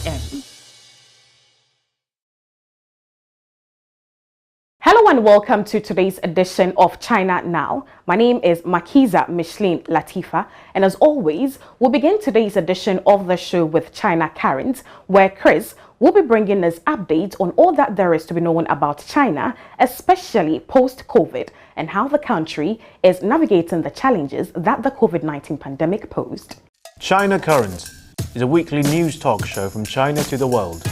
in. Hello and welcome to today's edition of China Now. My name is Makiza Micheline Latifa, and as always, we'll begin today's edition of the show with China Current, where Kris will be bringing us updates on all that there is to be known about China, especially post-COVID, and how the country is navigating the challenges that the COVID-19 pandemic posed. China Current is a weekly news talk show from China to the world.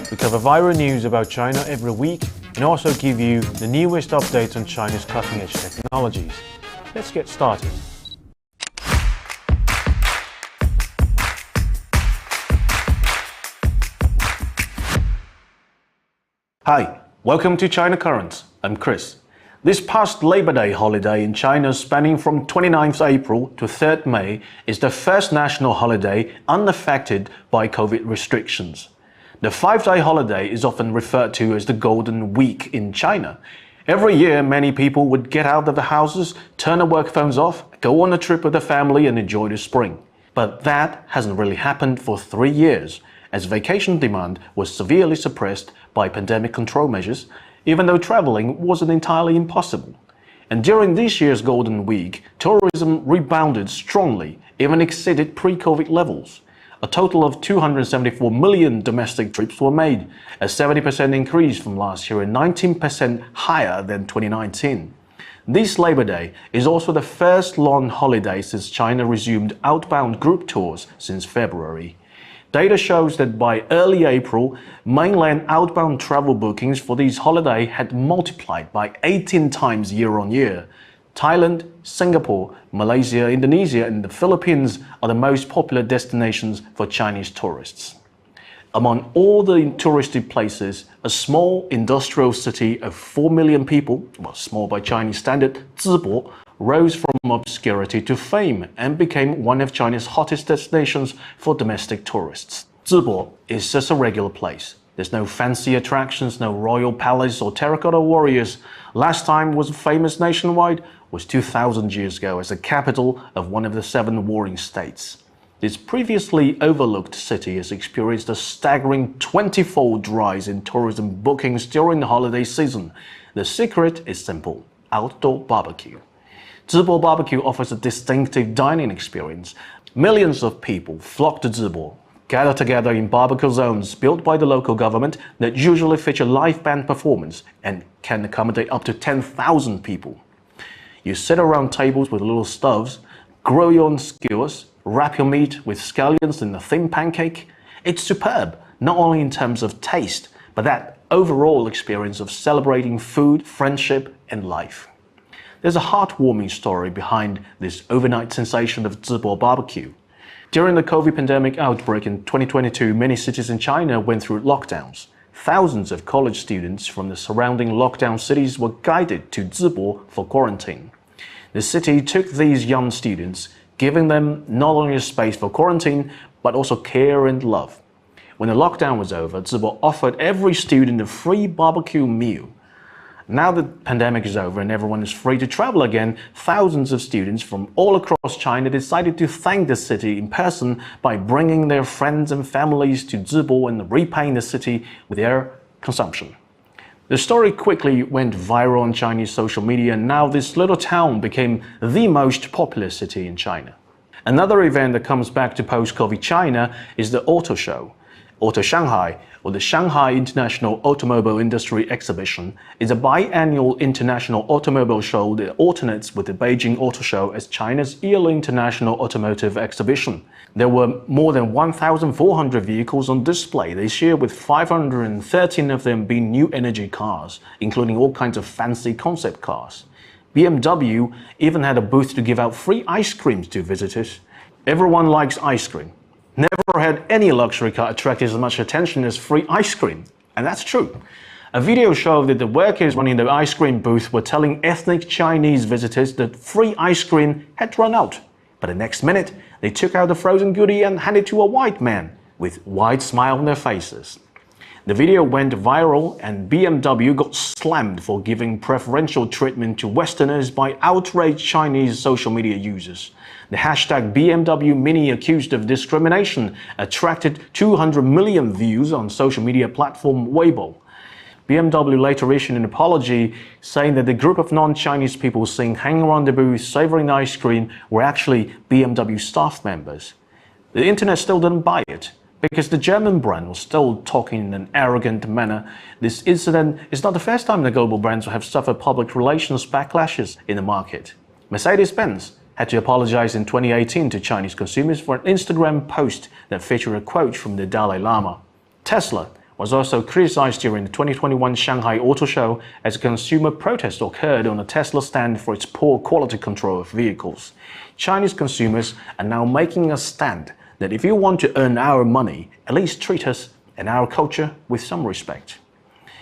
We cover viral news about China every week and also give you the newest updates on China's cutting-edge technologies. Let's get started. Hi, welcome to China Current. I'm Kris. This past Labor Day holiday in China, spanning from 29th April to 3rd May, is the first national holiday unaffected by COVID restrictions. The 5-day holiday is often referred to as the Golden Week in China. Every year, many people would get out of the houses, turn their work phones off, go on a trip with the family and enjoy the spring. But that hasn't really happened for 3 years, as vacation demand was severely suppressed by pandemic control measures, even though traveling wasn't entirely impossible. And during this year's Golden Week, tourism rebounded strongly, even exceeded pre-COVID levels. A total of 274 million domestic trips were made, a 70% increase from last year and 19% higher than 2019. This Labor Day is also the first long holiday since China resumed outbound group tours since February. Data shows that by early April, mainland outbound travel bookings for this holiday had multiplied by 18 times year-on-year. Thailand, Singapore, Malaysia, Indonesia and the Philippines are the most popular destinations for Chinese tourists. Among all the touristy places, a small industrial city of 4 million people, well, small by Chinese standard, Zibo, rose from obscurity to fame and became one of China's hottest destinations for domestic tourists. Zibo is just a regular place. There's no fancy attractions, no royal palace or terracotta warriors. Last time was famous nationwide was 2,000 years ago as the capital of one of the 7 warring states. This previously overlooked city has experienced a staggering 20-fold rise in tourism bookings during the holiday season. The secret is simple: outdoor barbecue. Zibo Barbecue offers a distinctive dining experience. Millions of people flock to Zibo, gather together in barbecue zones built by the local government that usually feature live band performance and can accommodate up to 10,000 people. You sit around tables with little stoves, grill your own skewers, wrap your meat with scallions in a thin pancake. It's superb, not only in terms of taste, but that overall experience of celebrating food, friendship, and life. There's a heartwarming story behind this overnight sensation of Zibo Barbecue. During the COVID pandemic outbreak in 2022, many cities in China went through lockdowns. Thousands of college students from the surrounding lockdown cities were guided to Zibo for quarantine. The city took these young students, giving them not only a space for quarantine, but also care and love. When the lockdown was over, Zibo offered every student a free barbecue meal. Now the pandemic is over and everyone is free to travel again, thousands of students from all across China decided to thank the city in person by bringing their friends and families to Zibo and repaying the city with their consumption. The story quickly went viral on Chinese social media, and now this little town became the most popular city in China. Another event that comes back to post-COVID China is the Auto Show. Auto Shanghai, or the Shanghai International Automobile Industry Exhibition, is a biannual international automobile show that alternates with the Beijing Auto Show as China's yearly international automotive exhibition. There were more than 1,400 vehicles on display this year, with 513 of them being new energy cars, including all kinds of fancy concept cars. BMW even had a booth to give out free ice creams to visitors. Everyone likes ice cream. Never had any luxury car attracted as much attention as free ice cream. And that's true. A video showed that the workers running the ice cream booth were telling ethnic Chinese visitors that free ice cream had run out. But the next minute, they took out the frozen goodie and handed it to a white man with wide smile on their faces. The video went viral and BMW got slammed for giving preferential treatment to Westerners by outraged Chinese social media users. The hashtag BMW Mini accused of discrimination attracted 200 million views on social media platform Weibo. BMW later issued an apology, saying that the group of non-Chinese people seen hanging around the booth savoring ice cream were actually BMW staff members. The internet still didn't buy it, because the German brand was still talking in an arrogant manner. This incident is not the first time the global brands have suffered public relations backlashes in the market. Mercedes-Benz had to apologize in 2018 to Chinese consumers for an Instagram post that featured a quote from the Dalai Lama. Tesla was also criticized during the 2021 Shanghai Auto Show as a consumer protest occurred on a Tesla stand for its poor quality control of vehicles. Chinese consumers are now making a stand that if you want to earn our money, at least treat us and our culture with some respect.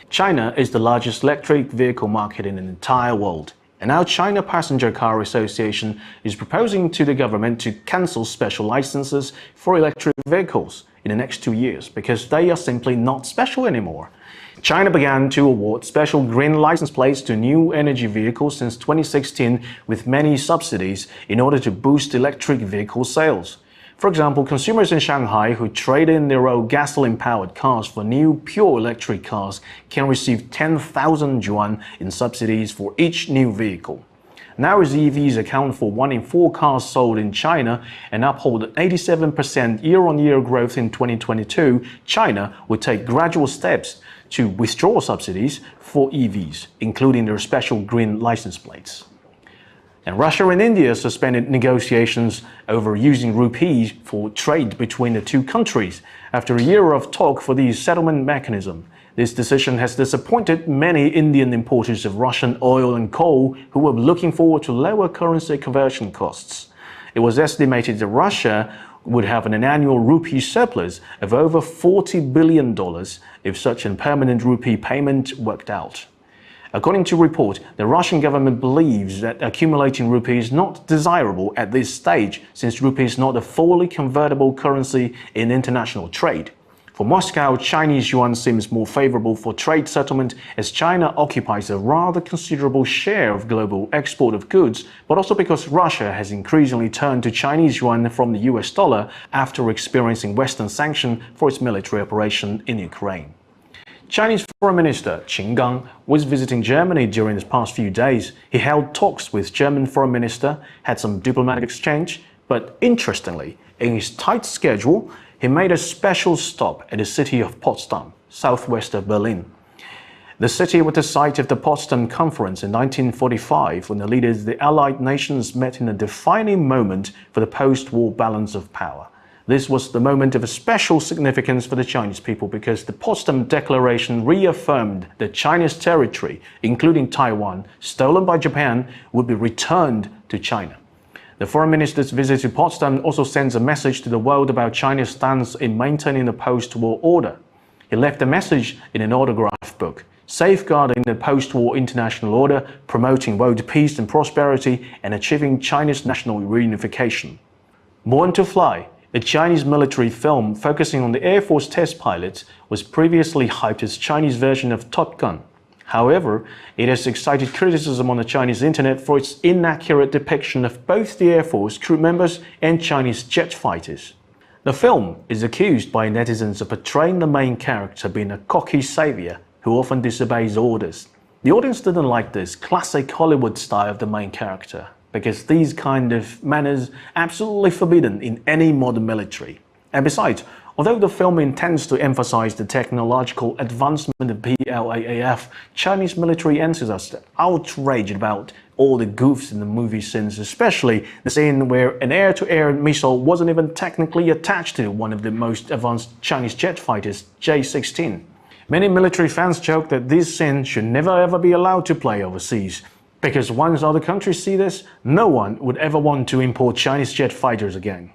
China is the largest electric vehicle market in the entire world, and now China Passenger Car Association is proposing to the government to cancel special licenses for electric vehicles in the next 2 years because they are simply not special anymore. China began to award special green license plates to new energy vehicles since 2016 with many subsidies in order to boost electric vehicle sales. For example, consumers in Shanghai who trade in their old gasoline-powered cars for new pure electric cars can receive 10,000 yuan in subsidies for each new vehicle. Now as EVs account for 1 in 4 cars sold in China and uphold an 87% year-on-year growth in 2022, China would take gradual steps to withdraw subsidies for EVs, including their special green license plates. And Russia and India suspended negotiations over using rupees for trade between the two countries after a year of talk for the settlement mechanism. This decision has disappointed many Indian importers of Russian oil and coal who were looking forward to lower currency conversion costs. It was estimated that Russia would have an annual rupee surplus of over $40 billion if such a permanent rupee payment worked out. According to report, the Russian government believes that accumulating rupee is not desirable at this stage since rupee is not a fully convertible currency in international trade. For Moscow, Chinese yuan seems more favorable for trade settlement as China occupies a rather considerable share of global export of goods, but also because Russia has increasingly turned to Chinese yuan from the US dollar after experiencing Western sanction for its military operation in Ukraine. Chinese Foreign Minister Qin Gang was visiting Germany during the past few days. He held talks with German Foreign Minister, had some diplomatic exchange, but interestingly, in his tight schedule, he made a special stop at the city of Potsdam, southwest of Berlin. The city was the site of the Potsdam Conference in 1945 when the leaders of the Allied nations met in a defining moment for the post-war balance of power. This was the moment of a special significance for the Chinese people because the Potsdam Declaration reaffirmed that China's territory, including Taiwan, stolen by Japan, would be returned to China. The foreign minister's visit to Potsdam also sends a message to the world about China's stance in maintaining the post-war order. He left a message in an autograph book, safeguarding the post-war international order, promoting world peace and prosperity, and achieving China's national reunification. Born to Fly, a Chinese military film focusing on the Air Force test pilots, was previously hyped as Chinese version of Top Gun. However, it has excited criticism on the Chinese internet for its inaccurate depiction of both the Air Force crew members and Chinese jet fighters. The film is accused by netizens of portraying the main character being a cocky savior who often disobeys orders. The audience didn't like this classic Hollywood style of the main character, because these kind of manners are absolutely forbidden in any modern military. And besides, although the film intends to emphasize the technological advancement of PLAAF, Chinese military enthusiasts are outraged about all the goofs in the movie scenes, especially the scene where an air-to-air missile wasn't even technically attached to one of the most advanced Chinese jet fighters, J-16. Many military fans joke that this scene should never ever be allowed to play overseas, because once other countries see this, no one would ever want to import Chinese jet fighters again.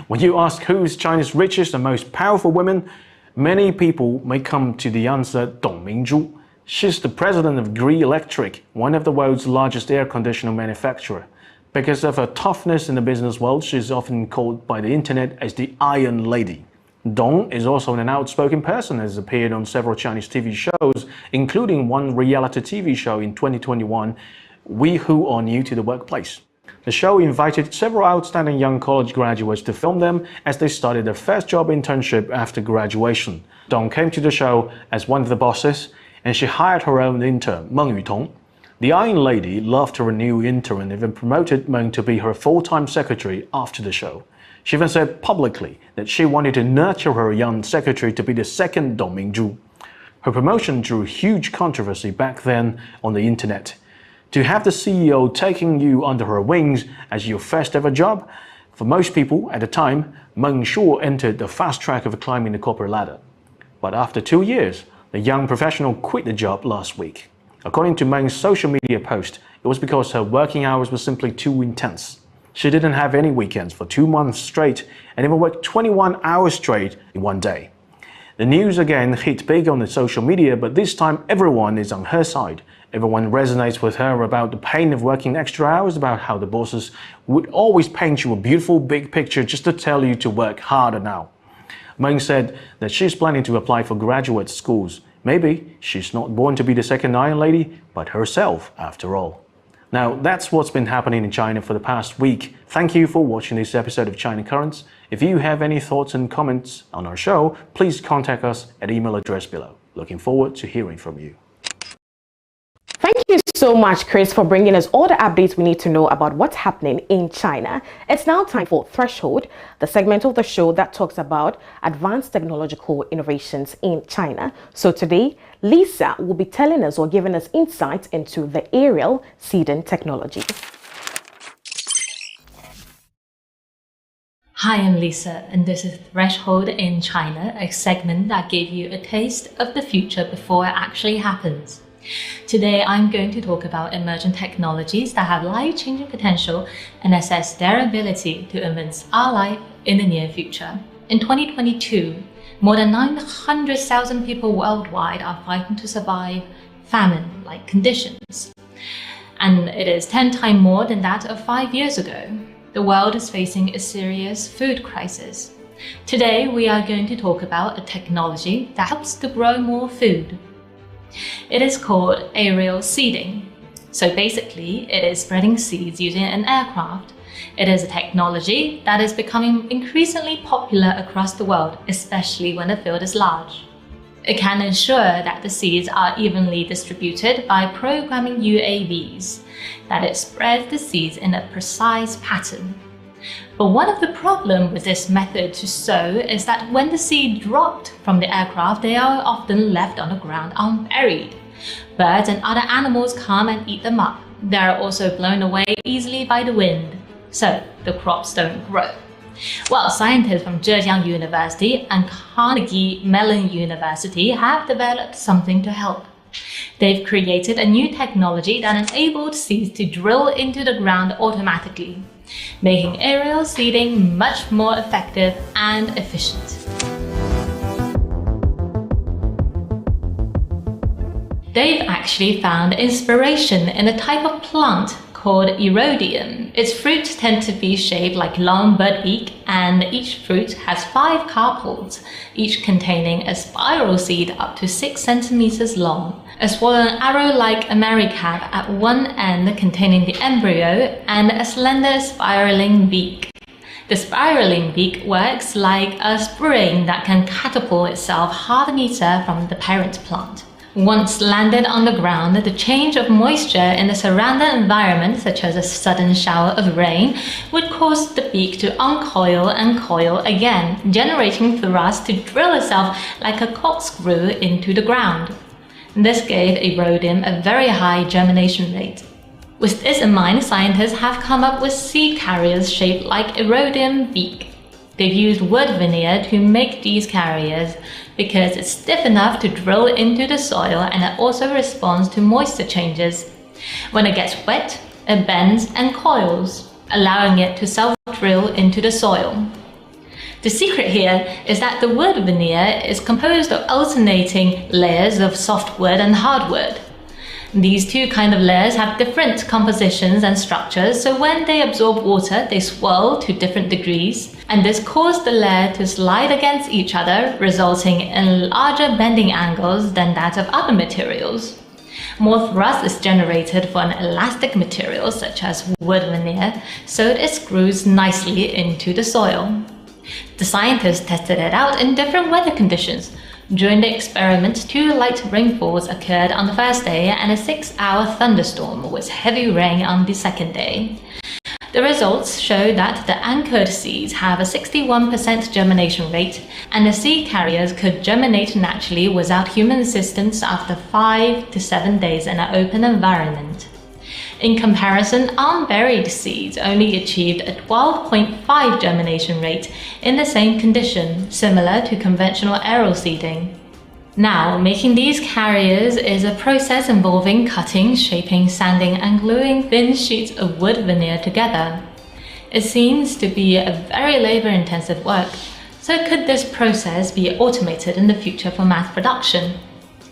When you ask who is China's richest and most powerful woman, many people may come to the answer Dong Mingzhu. She's the president of Gree Electric, one of the world's largest air conditioner manufacturer. Because of her toughness in the business world, she's often called by the internet as the Iron Lady. Dong is also an outspoken person and has appeared on several Chinese TV shows, including one reality TV show in 2021, We Who Are New to the Workplace. The show invited several outstanding young college graduates to film them as they started their first job internship after graduation. Dong came to the show as one of the bosses, and she hired her own intern, Meng Yutong. The Iron Lady loved her new intern and even promoted Meng to be her full-time secretary after the show. She even said publicly that she wanted to nurture her young secretary to be the second Dong Mingzhu. Her promotion drew huge controversy back then on the internet. To have the CEO taking you under her wings as your first ever job? For most people at the time, Meng sure entered the fast track of climbing the corporate ladder. But after 2 years, the young professional quit the job last week. According to Meng's social media post, it was because her working hours were simply too intense. She didn't have any weekends for 2 months straight and even worked 21 hours straight in one day. The news again hit big on the social media, but this time everyone is on her side. Everyone resonates with her about the pain of working extra hours, about how the bosses would always paint you a beautiful big picture just to tell you to work harder now. Meng said that she's planning to apply for graduate schools. Maybe she's not born to be the second Iron Lady, but herself after all. Now, that's what's been happening in China for the past week. Thank you for watching this episode of China Currents. If you have any thoughts and comments on our show, please contact us at email address below. Looking forward to hearing from you. Thank you so much, Kris, for bringing us all the updates we need to know about what's happening in China. It's now time for Threshold, the segment of the show that talks about advanced technological innovations in China. So today, Lisa will be telling us or giving us insights into the aerial seeding technology. Hi, I'm Lisa, and this is Threshold in China, a segment that gives you a taste of the future before it actually happens. Today, I'm going to talk about emerging technologies that have life-changing potential and assess their ability to influence our life in the near future. In 2022, more than 900,000 people worldwide are fighting to survive famine-like conditions. And it is 10 times more than that of 5 years ago. The world is facing a serious food crisis. Today, we are going to talk about a technology that helps to grow more food. It is called aerial seeding. So basically, it is spreading seeds using an aircraft. It is a technology that is becoming increasingly popular across the world, especially when the field is large. It can ensure that the seeds are evenly distributed by programming UAVs, that it spreads the seeds in a precise pattern. But one of the problems with this method to sow is that when the seed dropped from the aircraft, they are often left on the ground unburied. Birds and other animals come and eat them up. They are also blown away easily by the wind, so the crops don't grow. Well, scientists from Zhejiang University and Carnegie Mellon University have developed something to help. They've created a new technology that enabled seeds to drill into the ground automatically, making aerial seeding much more effective and efficient. They've actually found inspiration in a type of plant called erodium. Its fruits tend to be shaped like long bird beak, and each fruit has 5 carpels, each containing a spiral seed up to 6 centimeters long, a swollen arrow-like americab at one end containing the embryo, and a slender spiraling beak. The spiraling beak works like a spring that can catapult itself half a meter from the parent plant. Once landed on the ground, the change of moisture in the surrounding environment, such as a sudden shower of rain, would cause the beak to uncoil and coil again, generating thrust to drill itself like a corkscrew into the ground. This gave erodium a very high germination rate. With this in mind, scientists have come up with seed carriers shaped like erodium beak. They've used wood veneer to make these carriers because it's stiff enough to drill into the soil, and it also responds to moisture changes. When it gets wet, it bends and coils, allowing it to self-drill into the soil. The secret here is that the wood veneer is composed of alternating layers of softwood and hardwood. These two kinds of layers have different compositions and structures, so when they absorb water, they swirl to different degrees, and this caused the layer to slide against each other, resulting in larger bending angles than that of other materials. More thrust is generated for an elastic material such as wood veneer, so it screws nicely into the soil. The scientists tested it out in different weather conditions. During the experiment, 2 light rainfalls occurred on the first day and a 6-hour thunderstorm with heavy rain on the second day. The results show that the anchored seeds have a 61% germination rate, and the seed carriers could germinate naturally without human assistance after 5 to 7 days in an open environment. In comparison, unburied seeds only achieved a 12.5 germination rate in the same condition, similar to conventional aerial seeding. Now, making these carriers is a process involving cutting, shaping, sanding, and gluing thin sheets of wood veneer together. It seems to be a very labor-intensive work, so could this process be automated in the future for mass production?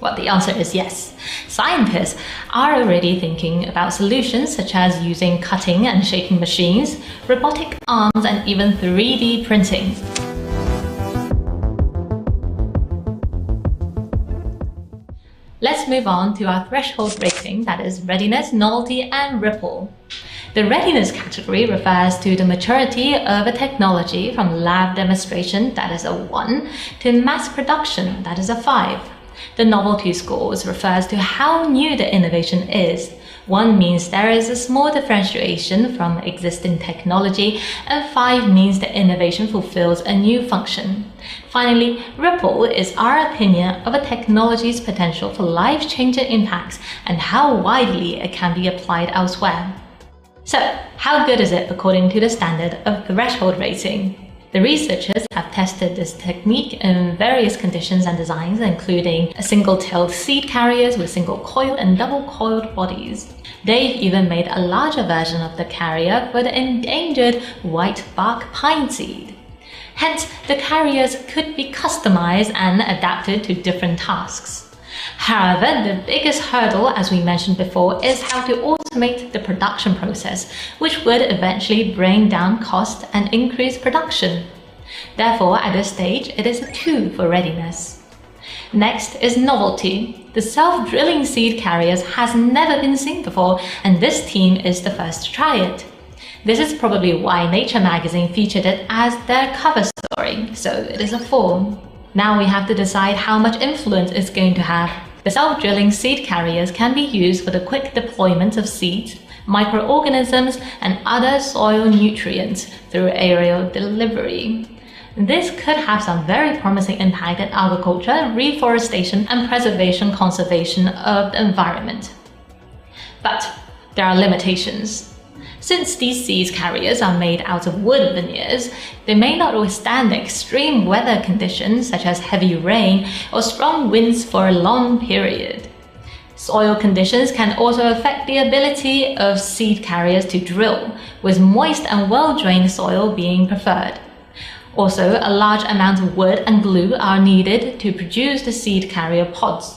Well, the answer is yes. Scientists are already thinking about solutions such as using cutting and shaping machines, robotic arms, and even 3D printing. Let's move on to our threshold rating, that is readiness, novelty, and ripple. The readiness category refers to the maturity of a technology from lab demonstration, that is a 1, to mass production, that is a 5. The novelty scores refers to how new the innovation is. 1 means there is a small differentiation from existing technology, and 5 means the innovation fulfills a new function. Finally, ripple is our opinion of a technology's potential for life-changing impacts and how widely it can be applied elsewhere. So, how good is it according to the standard of threshold rating? The researchers have tested this technique in various conditions and designs, including single-tailed seed carriers with single-coiled and double-coiled bodies. They've even made a larger version of the carrier for the endangered white bark pine seed. Hence, the carriers could be customized and adapted to different tasks. However, the biggest hurdle, as we mentioned before, is how to automate the production process, which would eventually bring down cost and increase production. Therefore, at this stage, it is a 2 for readiness. Next is novelty. The self-drilling seed carriers has never been seen before, and this team is the first to try it. This is probably why Nature magazine featured it as their cover story, so it is a 4. Now we have to decide how much influence it's going to have. The self-drilling seed carriers can be used for the quick deployment of seeds, microorganisms, and other soil nutrients through aerial delivery. This could have some very promising impact in agriculture, reforestation, and conservation of the environment. But there are limitations. Since these seed carriers are made out of wood veneers, they may not withstand extreme weather conditions such as heavy rain or strong winds for a long period. Soil conditions can also affect the ability of seed carriers to drill, with moist and well-drained soil being preferred. Also, a large amount of wood and glue are needed to produce the seed carrier pods.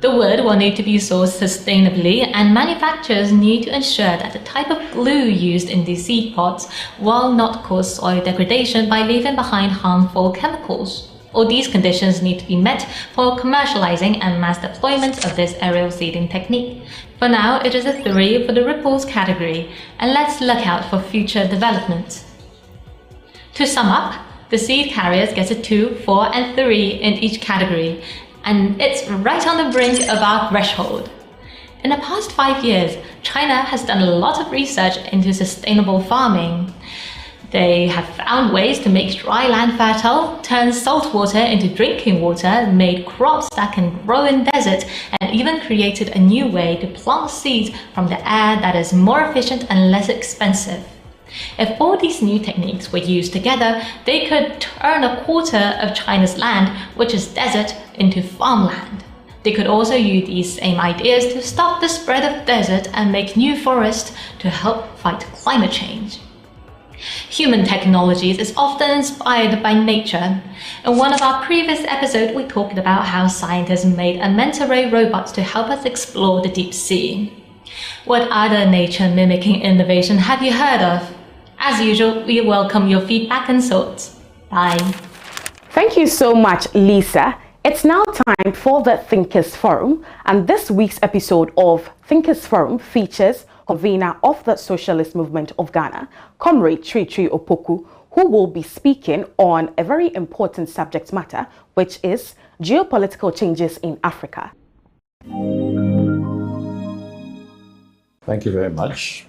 The wood will need to be sourced sustainably, and manufacturers need to ensure that the type of glue used in these seed pods will not cause soil degradation by leaving behind harmful chemicals. All these conditions need to be met for commercializing and mass deployment of this aerial seeding technique. For now, it is a 3 for the ripples category, and let's look out for future developments. To sum up, the seed carriers get a 2, 4, and 3 in each category, and it's right on the brink of our threshold. In the past 5 years, China has done a lot of research into sustainable farming. They have found ways to make dry land fertile, turn salt water into drinking water, made crops that can grow in desert, and even created a new way to plant seeds from the air that is more efficient and less expensive. If all these new techniques were used together, they could turn a quarter of China's land, which is desert, into farmland. They could also use these same ideas to stop the spread of desert and make new forests to help fight climate change. Human technologies is often inspired by nature. In one of our previous episodes, we talked about how scientists made a manta ray robots to help us explore the deep sea. What other nature-mimicking innovation have you heard of? As usual, we welcome your feedback and thoughts. Bye. Thank you so much, Lisa. It's now time for the Thinkers Forum, and this week's episode of Thinkers Forum features Convener of the Socialist Movement of Ghana, Comrade Kyeretwie Opoku, who will be speaking on a very important subject matter, which is geopolitical changes in Africa. Thank you very much.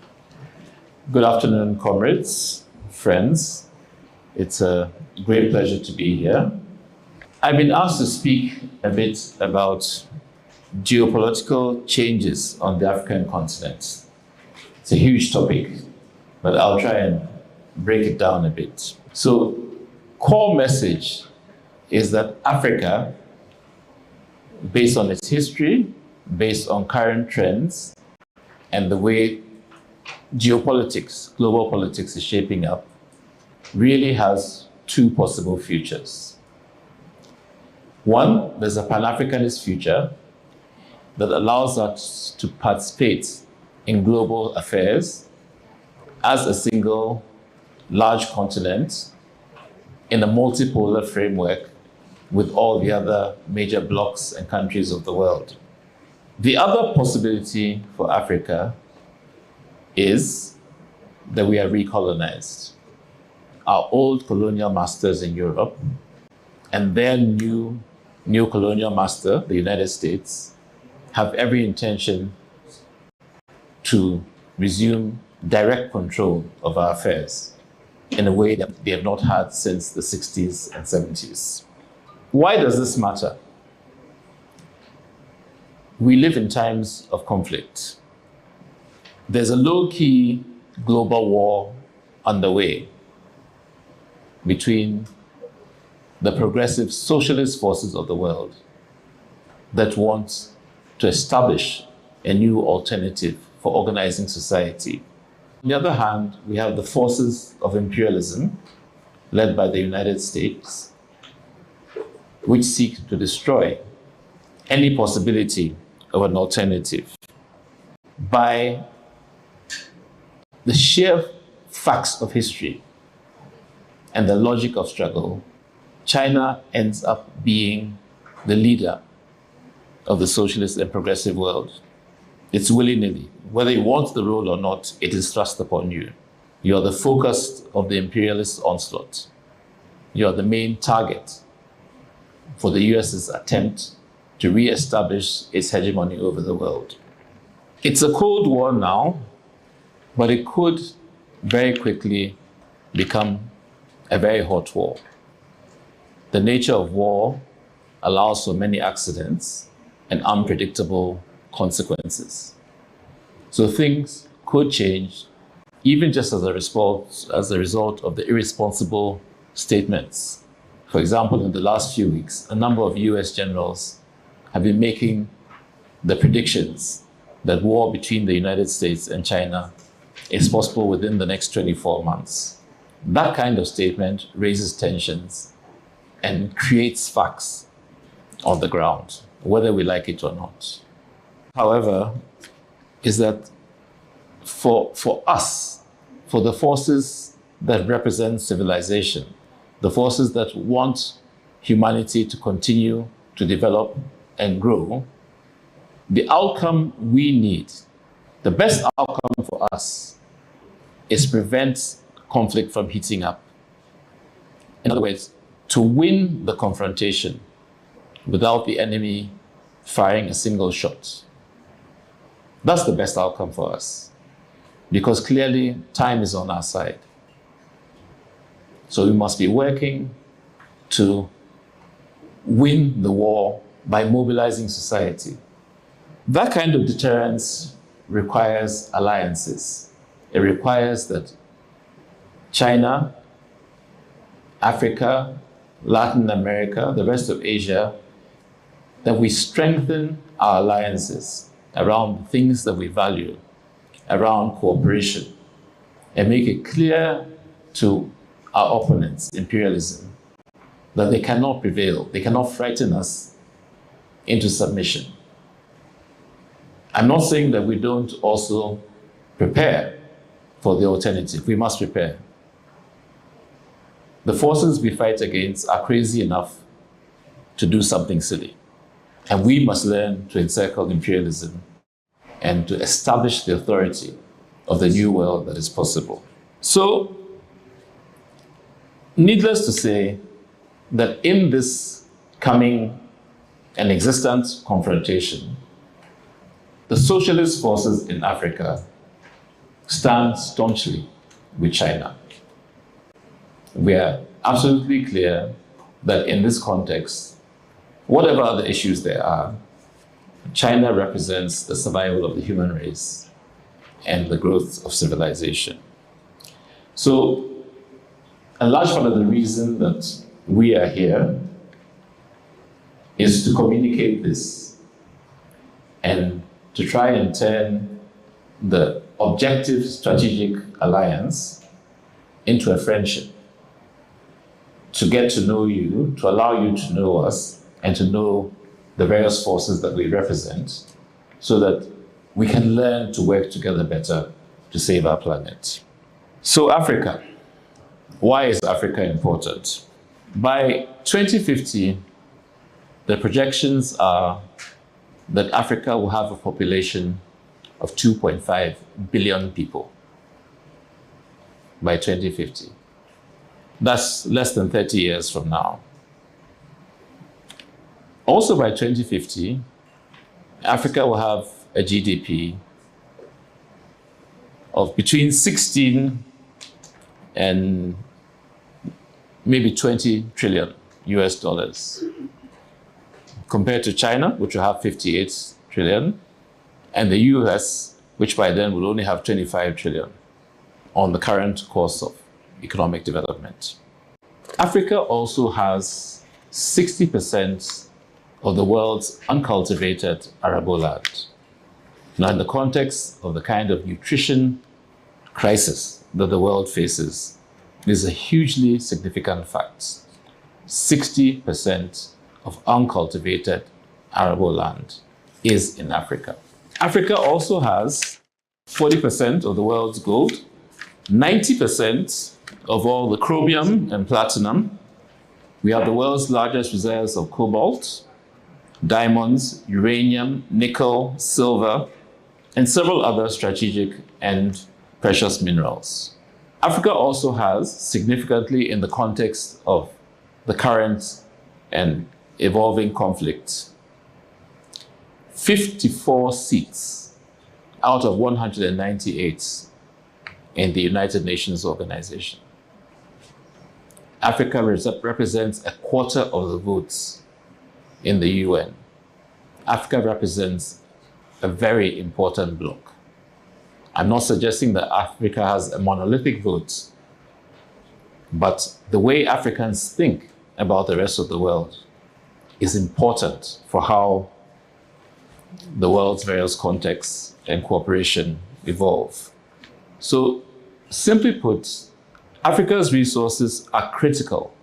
Good afternoon, comrades, friends. It's a great pleasure to be here. I've been asked to speak a bit about geopolitical changes on the African continent. It's a huge topic, but I'll try and break it down a bit. So, core message is that Africa, based on its history, based on current trends, and the way geopolitics, global politics is shaping up, really has two possible futures. One, there's a Pan-Africanist future that allows us to participate in global affairs as a single large continent in a multipolar framework with all the other major blocs and countries of the world. The other possibility for Africa is that we are recolonized. Our old colonial masters in Europe and their new colonial master, the United States, have every intention to resume direct control of our affairs in a way that they have not had since the 60s and 70s. Why does this matter? We live in times of conflict. There's a low-key global war underway between the progressive socialist forces of the world that want to establish a new alternative for organizing society. On the other hand, we have the forces of imperialism led by the United States, which seek to destroy any possibility of an alternative. By the sheer facts of history and the logic of struggle, China ends up being the leader of the socialist and progressive world. It's willy-nilly. Whether you want the role or not, it is thrust upon you. You're the focus of the imperialist onslaught. You're the main target for the US's attempt to re-establish its hegemony over the world. It's a Cold War now, but it could very quickly become a very hot war. The nature of war allows for many accidents and unpredictable consequences. So things could change, even just as a result of the irresponsible statements. For example, in the last few weeks, a number of US generals have been making the predictions that war between the United States and China is possible within the next 24 months. That kind of statement raises tensions and creates facts on the ground, whether we like it or not. However, is that for us, for the forces that represent civilization, the forces that want humanity to continue to develop and grow, the outcome we need, the best outcome for us, is prevent conflict from heating up. In other words, to win the confrontation without the enemy firing a single shot. That's the best outcome for us, because clearly time is on our side. So we must be working to win the war by mobilizing society. That kind of deterrence requires alliances. It requires that China, Africa, Latin America, the rest of Asia, that we strengthen our alliances around things that we value, around cooperation, and make it clear to our opponents, imperialism, that they cannot prevail, they cannot frighten us into submission. I'm not saying that we don't also prepare for the alternative. We must prepare. the forces we fight against are crazy enough to do something silly. And we must learn to encircle imperialism and to establish the authority of the new world that is possible. So, needless to say that in this coming and existent confrontation, the socialist forces in Africa stand staunchly with China. We are absolutely clear that in this context, whatever other issues there are, China represents the survival of the human race and the growth of civilization. So, a large part of the reason that we are here is to communicate this and to try and turn the objective strategic alliance into a friendship, to get to know you, to allow you to know us, and to know the various forces that we represent, so that we can learn to work together better to save our planet. So Africa, why is Africa important? By 2050, the projections are that Africa will have a population of 2.5 billion people by 2050. That's less than 30 years from now. Also by 2050, Africa will have a GDP of between 16 and maybe 20 trillion US dollars, compared to China, which will have 58 trillion, and the US, which by then will only have 25 trillion on the current course of economic development. Africa also has 60% of the world's uncultivated arable land. Now, in the context of the kind of nutrition crisis that the world faces, this is a hugely significant fact. 60% of uncultivated arable land is in Africa. Africa also has 40% of the world's gold, 90% of all the chromium and platinum. We have the world's largest reserves of cobalt, diamonds, uranium, nickel, silver, and several other strategic and precious minerals. Africa also has, significantly in the context of the current and evolving conflict, 54 seats out of 198 in the United Nations Organization. Africa represents a quarter of the votes in the UN. Africa represents a very important bloc. I'm not suggesting that Africa has a monolithic vote, but the way Africans think about the rest of the world is important for how the world's various contexts and cooperation evolve. So, simply put, Africa's resources are critical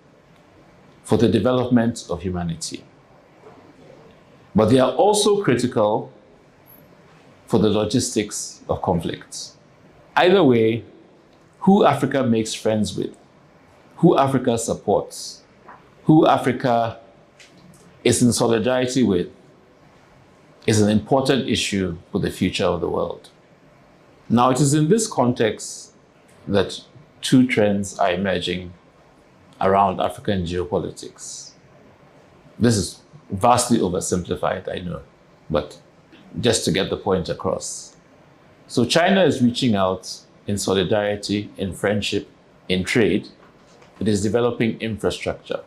for the development of humanity. But they are also critical for the logistics of conflicts. Either way, who Africa makes friends with, who Africa supports, who Africa is in solidarity with, is an important issue for the future of the world. Now, it is in this context that two trends are emerging around African geopolitics. This is vastly oversimplified, I know, but just to get the point across. So China is reaching out in solidarity, in friendship, in trade. It is developing infrastructure.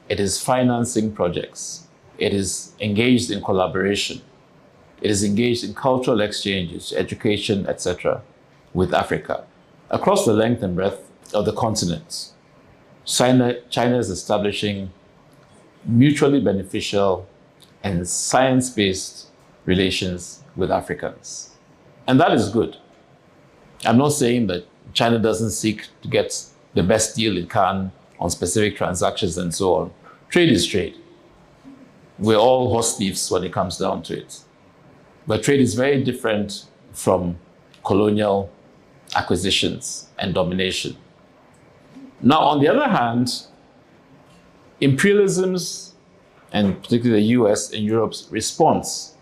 It is financing projects. It is engaged in collaboration. It is engaged in cultural exchanges, education, etc. with Africa. Across the length and breadth of the continent, China is establishing mutually beneficial and science-based relations with Africans. And that is good. I'm not saying that China doesn't seek to get the best deal it can on specific transactions and so on. Trade is trade. We're all horse thieves when it comes down to it. But trade is very different from colonial acquisitions and domination. Now, on the other hand, imperialism's, and particularly the US and Europe's response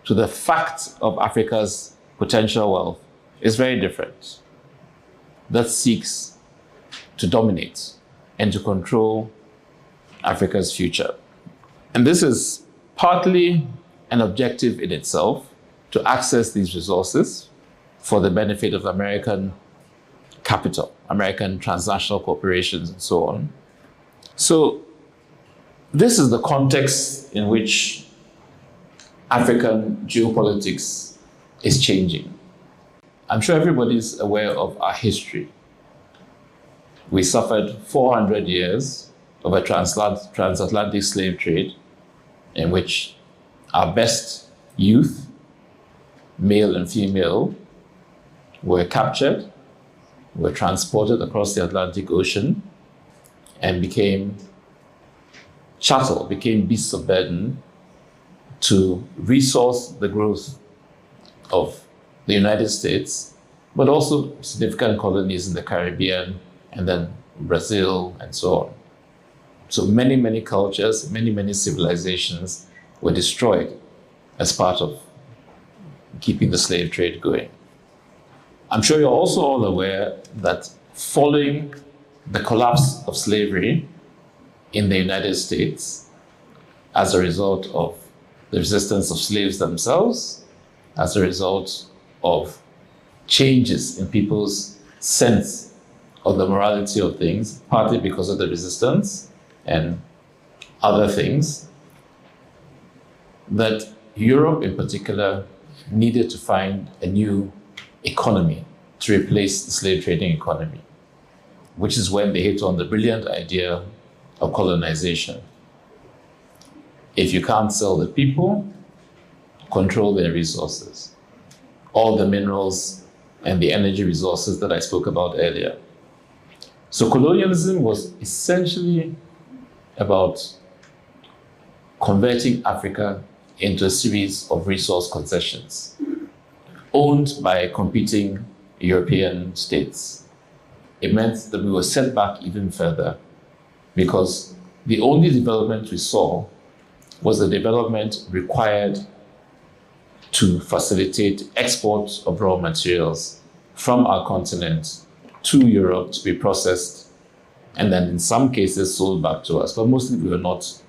to the fact of Africa's potential wealth is very different. That seeks to dominate and to control Africa's future. And this is partly an objective in itself, to access these resources for the benefit of American capital, American transnational corporations, and so on. So this is the context in which African geopolitics is changing. I'm sure everybody's aware of our history. We suffered 400 years of a transatlantic slave trade in which our best youth, male and female, were captured, were transported across the Atlantic Ocean, and became chattel, became beasts of burden to resource the growth of the United States, but also significant colonies in the Caribbean and then Brazil and so on. So many, many cultures, many, many civilizations were destroyed as part of keeping the slave trade going. I'm sure you're also all aware that following the collapse of slavery in the United States, as a result of the resistance of slaves themselves, as a result of changes in people's sense of the morality of things, partly because of the resistance and other things, that Europe in particular needed to find a new economy to replace the slave trading economy, which is when they hit on the brilliant idea of colonization. If you can't sell the people, control their resources, all the minerals and the energy resources that I spoke about earlier. So colonialism was essentially about converting Africa into a series of resource concessions owned by competing European states. It meant that we were set back even further because the only development we saw was the development required to facilitate exports of raw materials from our continent to Europe to be processed and then in some cases sold back to us. But mostly we were not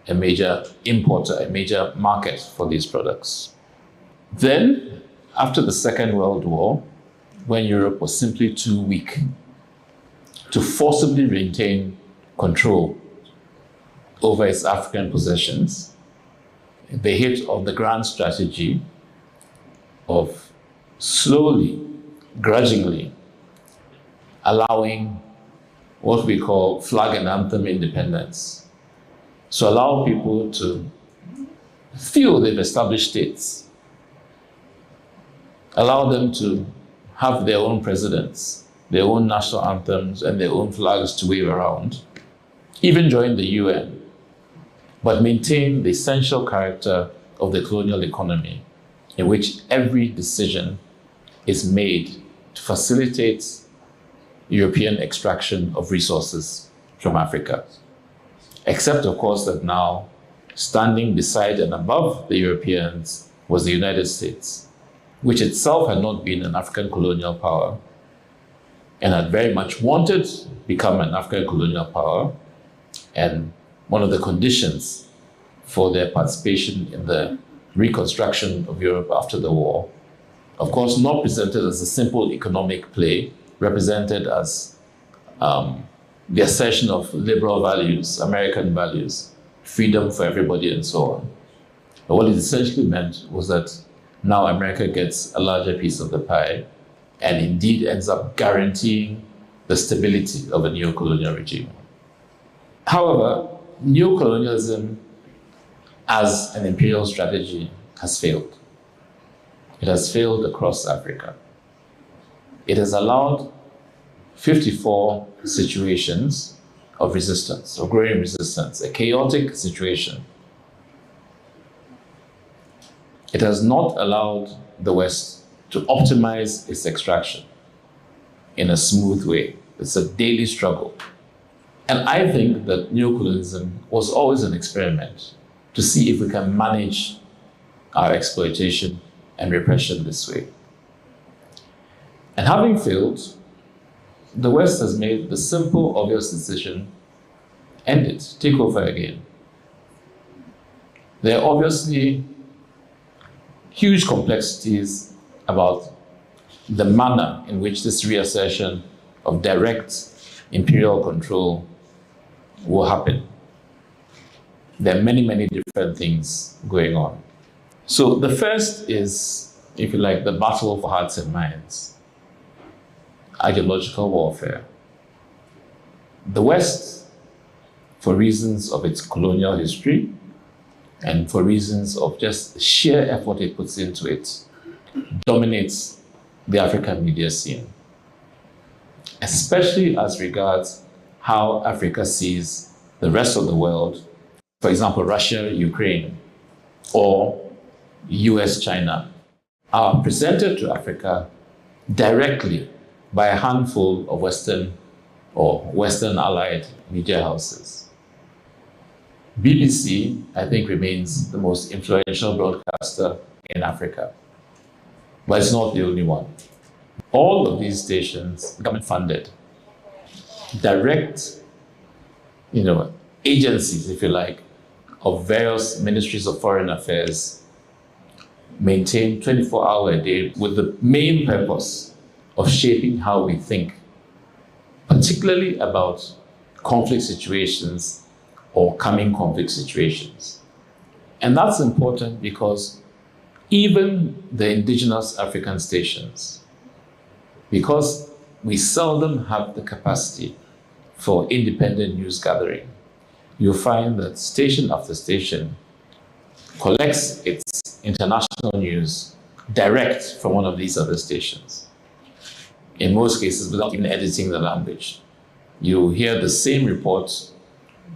a major importer, a major market for these products. Then, after the Second World War, when Europe was simply too weak to forcibly maintain control over its African possessions, they hit on the grand strategy of slowly, grudgingly allowing what we call flag and anthem independence. So allow people to feel they've established states, allow them to have their own presidents, their own national anthems, and their own flags to wave around, even join the UN, but maintain the essential character of the colonial economy, in which every decision is made to facilitate European extraction of resources from Africa. Except, of course, that now standing beside and above the Europeans was the United States, which itself had not been an African colonial power and had very much wanted to become an African colonial power. And one of the conditions for their participation in the reconstruction of Europe after the war, of course, not presented as a simple economic play, represented as the assertion of liberal values, American values, freedom for everybody and so on. But what it essentially meant was that now America gets a larger piece of the pie and indeed ends up guaranteeing the stability of a neo-colonial regime. However, neo-colonialism as an imperial strategy has failed. It has failed across Africa. It has allowed 54 situations of resistance, of growing resistance, a chaotic situation. It has not allowed the West to optimize its extraction in a smooth way. It's a daily struggle And I think that neocolonialism was always an experiment to see if we can manage our exploitation and repression this way. And having failed, the West has made the simple, obvious decision: end it, take over again. There are obviously huge complexities about the manner in which this reassertion of direct imperial control will happen. There are many, many different things going on. So the first is, if you like, the battle for hearts and minds, ideological warfare. The West, for reasons of its colonial history and for reasons of just sheer effort it puts into it, dominates the African media scene, especially as regards how Africa sees the rest of the world, for example, Russia, Ukraine, or US, China, are presented to Africa directly by a handful of Western or Western allied media houses. BBC, I think, remains the most influential broadcaster in Africa, but it's not the only one. All of these stations, government funded, direct, agencies, if you like, of various ministries of foreign affairs, maintain 24-hour a day with the main purpose of shaping how we think, particularly about conflict situations or coming conflict situations. And that's important because even the indigenous African stations, because we seldom have the capacity for independent news gathering, you'll find that station after station collects its international news direct from one of these other stations. In most cases, without even editing the language. You hear the same report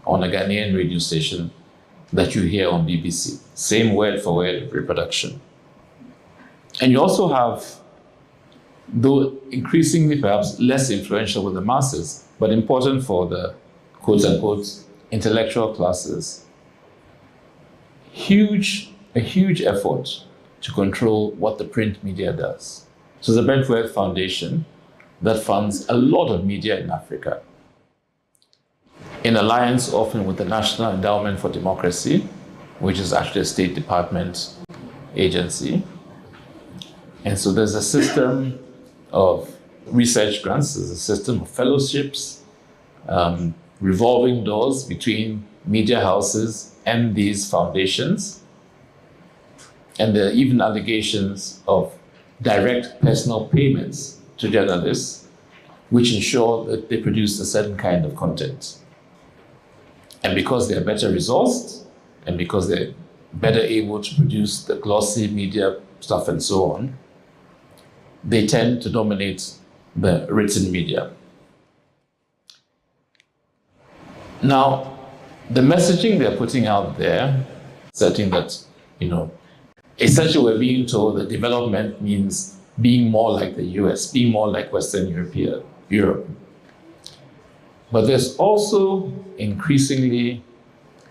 on a Ghanaian radio station that you hear on BBC. Same word for word reproduction. And you also have, though increasingly perhaps less influential with the masses, but important for the quote-unquote intellectual classes, a huge effort to control what the print media does. So the Brentworth Foundation that funds a lot of media in Africa, in alliance often with the National Endowment for Democracy, which is actually a State Department agency. And so there's a system of research grants, there's a system of fellowships, revolving doors between media houses and these foundations. And there are even allegations of direct personal payments to journalists, which ensure that they produce a certain kind of content. And because they are better resourced, and because they're better able to produce the glossy media stuff and so on, they tend to dominate the written media. Now, the messaging they're putting out there, certain that, essentially we're being told that development means being more like the US, being more like Western Europe. But there's also increasingly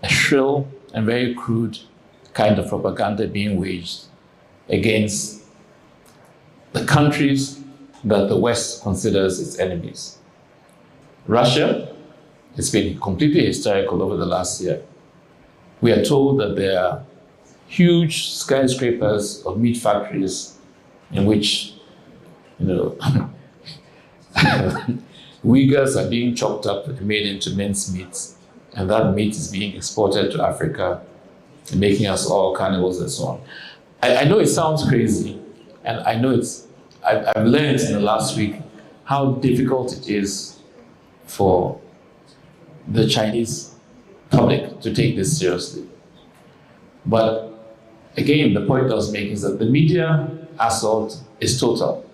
a shrill and very crude kind of propaganda being waged against the countries that the West considers its enemies. Russia has been completely hysterical over the last year. We are told that there are huge skyscrapers of meat factories in which, Uyghurs are being chopped up and made into minced meats, and that meat is being exported to Africa, making us all cannibals and so on. I know it sounds crazy, and I know I've learned in the last week how difficult it is for the Chinese public to take this seriously. But again, the point I was making is that the media assault is total.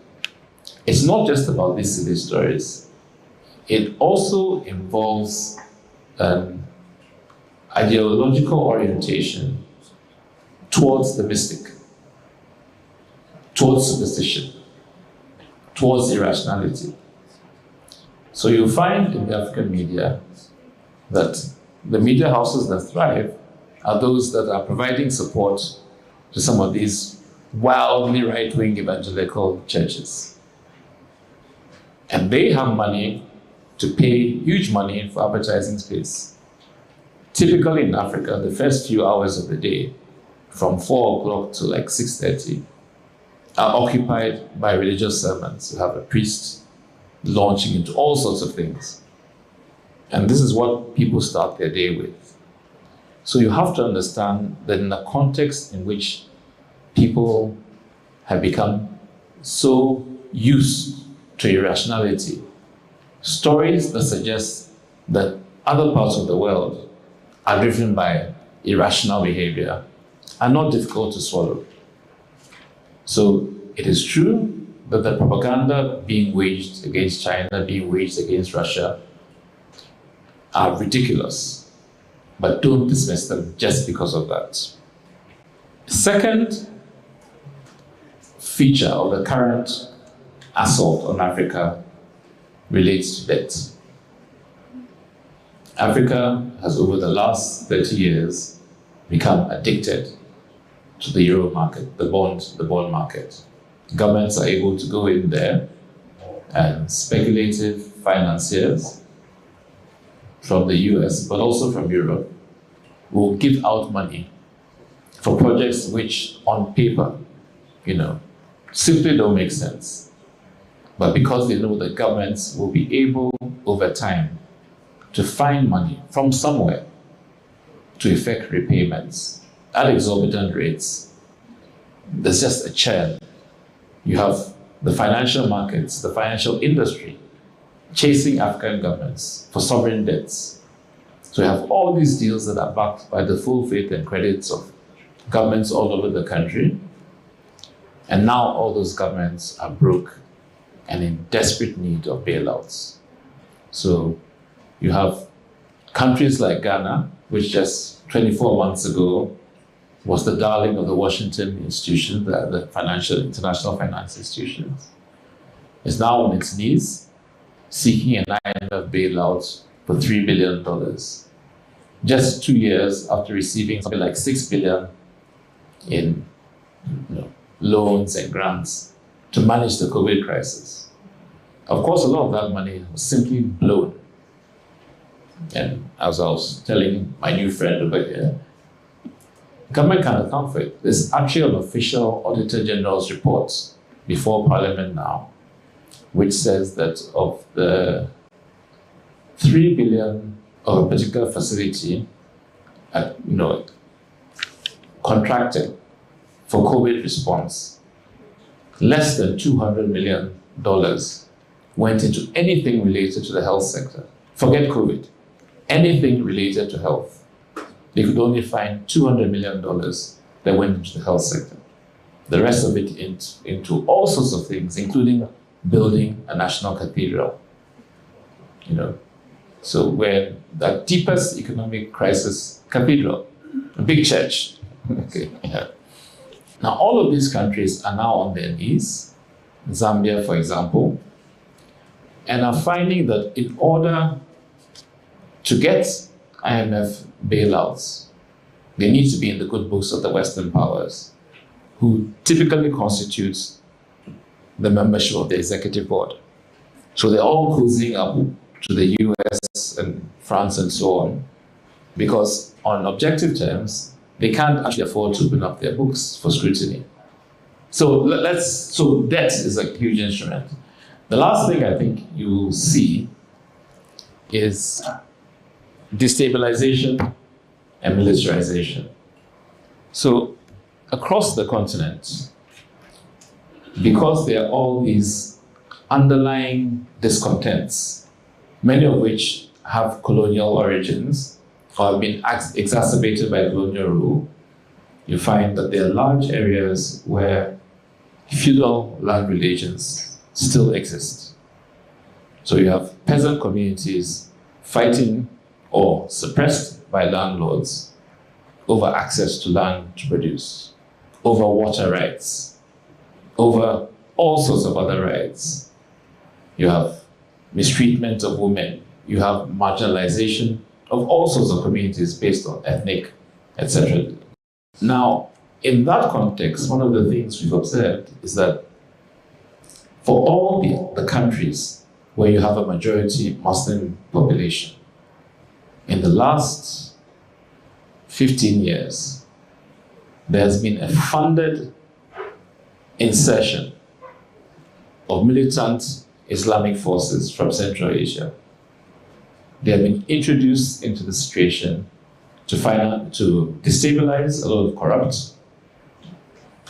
It's not just about these silly stories. It also involves an ideological orientation towards the mystic, towards superstition, towards irrationality. So you'll find in the African media that the media houses that thrive are those that are providing support to some of these wildly right-wing evangelical churches. And they have money to pay huge money for advertising space. Typically in Africa, the first few hours of the day, from 4 o'clock to like 6:30, are occupied by religious sermons. You have a priest launching into all sorts of things. And this is what people start their day with. So you have to understand that in the context in which people have become so used to irrationality, stories that suggest that other parts of the world are driven by irrational behavior are not difficult to swallow. So it is true that the propaganda being waged against China, being waged against Russia, are ridiculous, but don't dismiss them just because of that. Second feature of the current assault on Africa relates to debt. Africa has, over the last 30 years, become addicted to the euro market, the bond market. Governments are able to go in there, and speculative financiers from the US, but also from Europe, will give out money for projects which, on paper, simply don't make sense. But because they know that governments will be able, over time, to find money from somewhere to effect repayments at exorbitant rates, there's just a churn. You have the financial markets, the financial industry, chasing African governments for sovereign debts. So you have all these deals that are backed by the full faith and credits of governments all over the country. And now all those governments are broke and in desperate need of bailouts. So you have countries like Ghana, which just 24 months ago was the darling of the Washington institution, the international finance institutions, is now on its knees seeking an IMF bailout for $3 billion. Just 2 years after receiving something like $6 billion in loans and grants to manage the COVID crisis. Of course, a lot of that money was simply blown. And as I was telling my new friend over here, government can account for it. There's actually an official Auditor General's report before Parliament now, which says that of the $3 billion of a particular facility, contracted for COVID response, less than $200 million went into anything related to the health sector. Forget COVID, anything related to health. They could only find $200 million that went into the health sector. The rest of it into all sorts of things, including building a national cathedral. So where the deepest economic crisis, cathedral, a big church. Okay. Yeah. Now all of these countries are now on their knees, Zambia for example, and are finding that in order to get IMF bailouts, they need to be in the good books of the Western powers, who typically constitutes the membership of the executive board. So they're all cozying up to the US and France and so on, because on objective terms, they can't actually afford to open up their books for scrutiny. So debt is a huge instrument. The last thing I think you will see is destabilization and militarization. So across the continent, because there are all these underlying discontents, many of which have colonial origins or have been exacerbated by colonial rule, you find that there are large areas where feudal land relations still exist. So you have peasant communities fighting or suppressed by landlords over access to land to produce, over water rights, over all sorts of other rights. You have mistreatment of women, you have marginalization of all sorts of communities based on ethnic, etc. Now, in that context, one of the things we've observed is that for all the countries where you have a majority Muslim population, in the last 15 years, there has been a funded insertion of militant Islamic forces from Central Asia. They have been introduced into the situation to destabilize a lot of corrupt.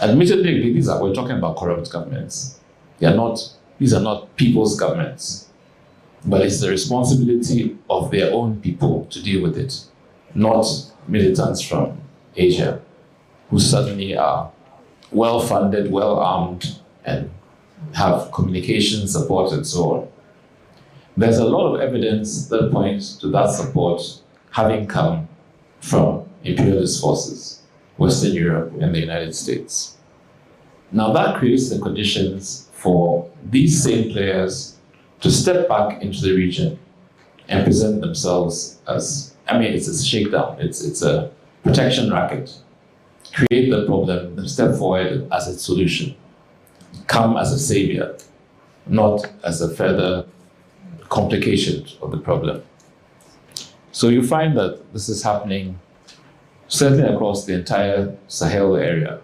Admittedly, we're talking about corrupt governments. These are not people's governments, but it's the responsibility of their own people to deal with it, not militants from Asia, who suddenly are well-funded, well-armed, and have communication support and so on. There's a lot of evidence that points to that support having come from imperialist forces, Western Europe and the United States. Now that creates the conditions for these same players to step back into the region and present themselves as, it's a shakedown, it's a protection racket. Create the problem and step forward as a solution. Come as a savior, not as a further complication of the problem. So you find that this is happening certainly across the entire Sahel area,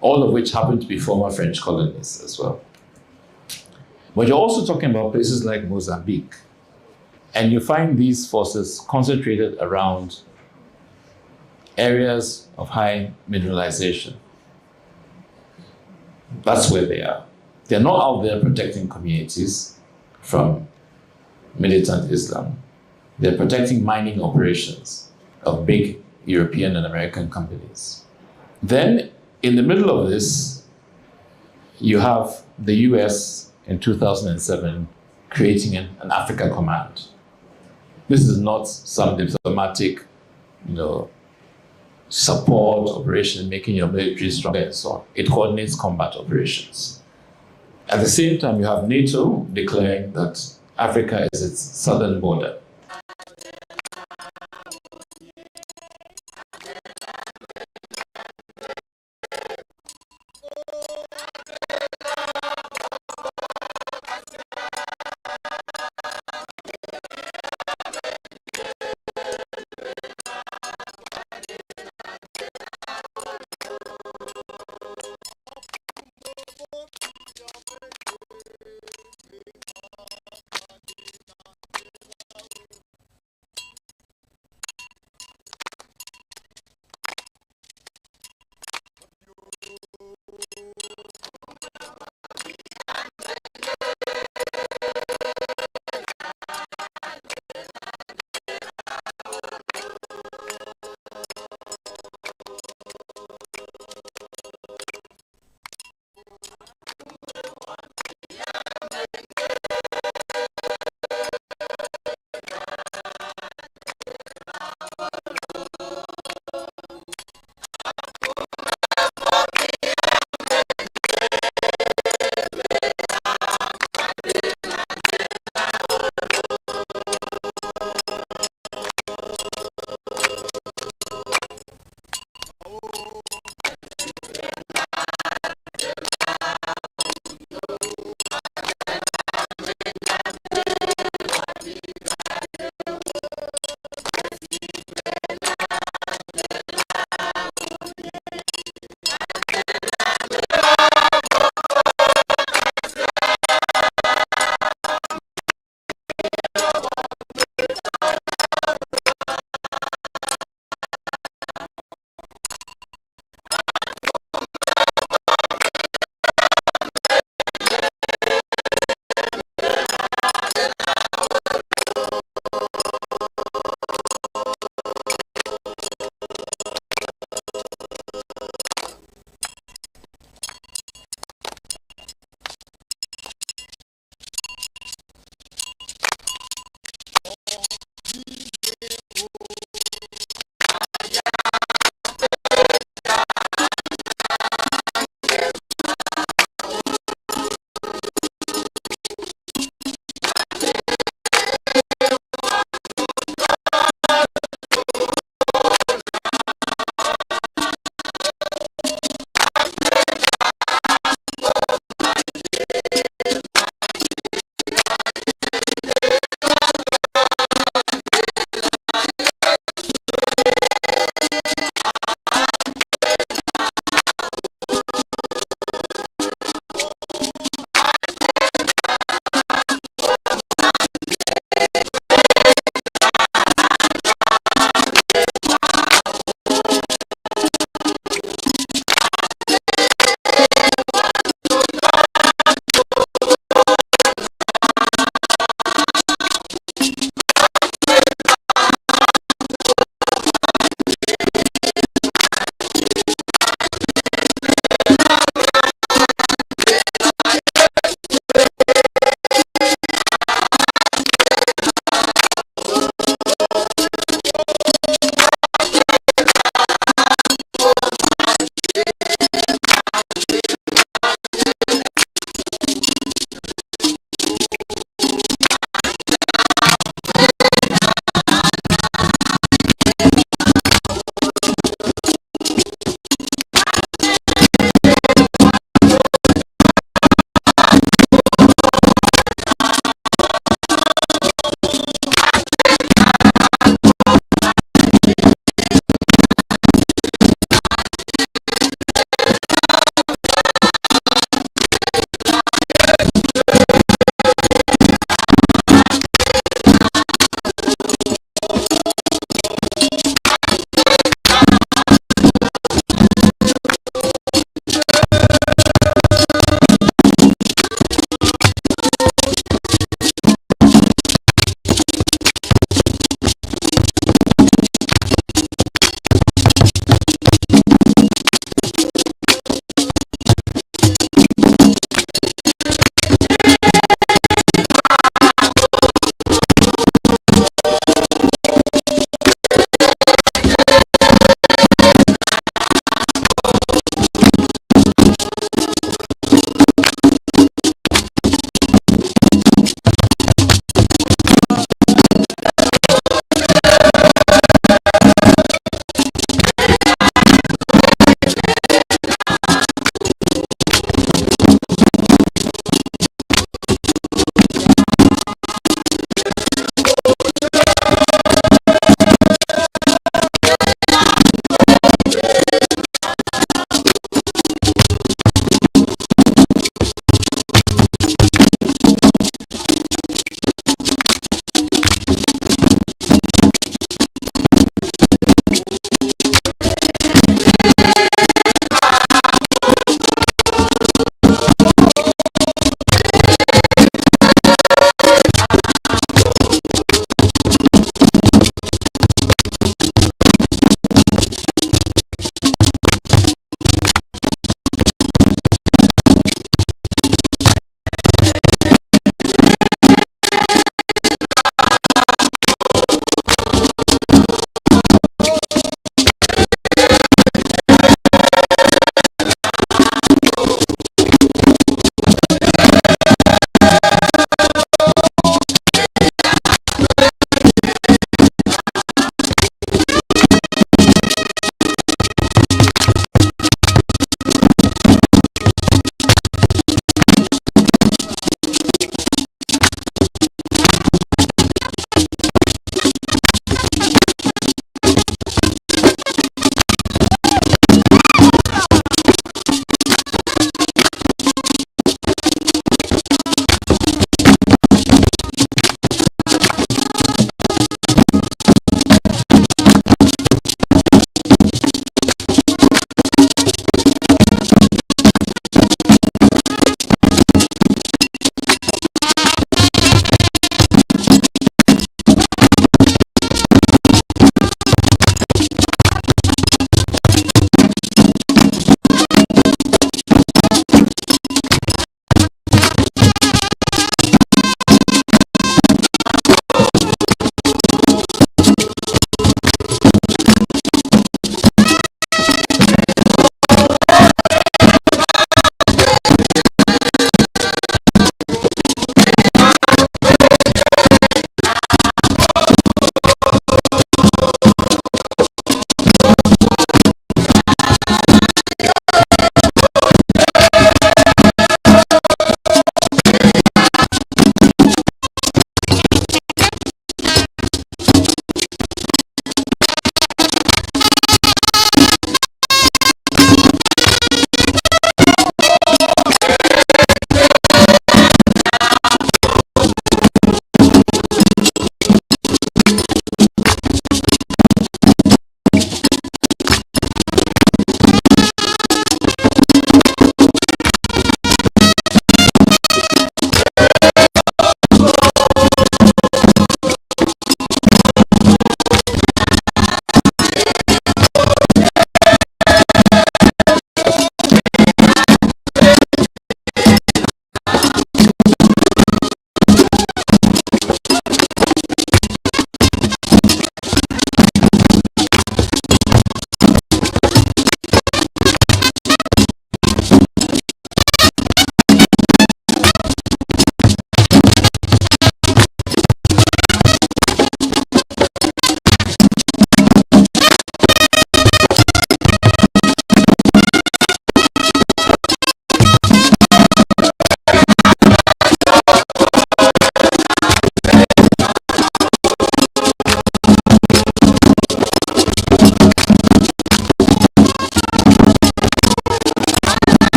all of which happen to be former French colonies as well. But you're also talking about places like Mozambique, and you find these forces concentrated around areas of high mineralization. That's where they are. They're not out there protecting communities from militant Islam. They're protecting mining operations of big European and American companies. Then, in the middle of this, you have the US in 2007 creating an Africa Command. This is not some diplomatic, support operation, making your military stronger and so on. It coordinates combat operations. At the same time, you have NATO declaring that Africa is its southern border.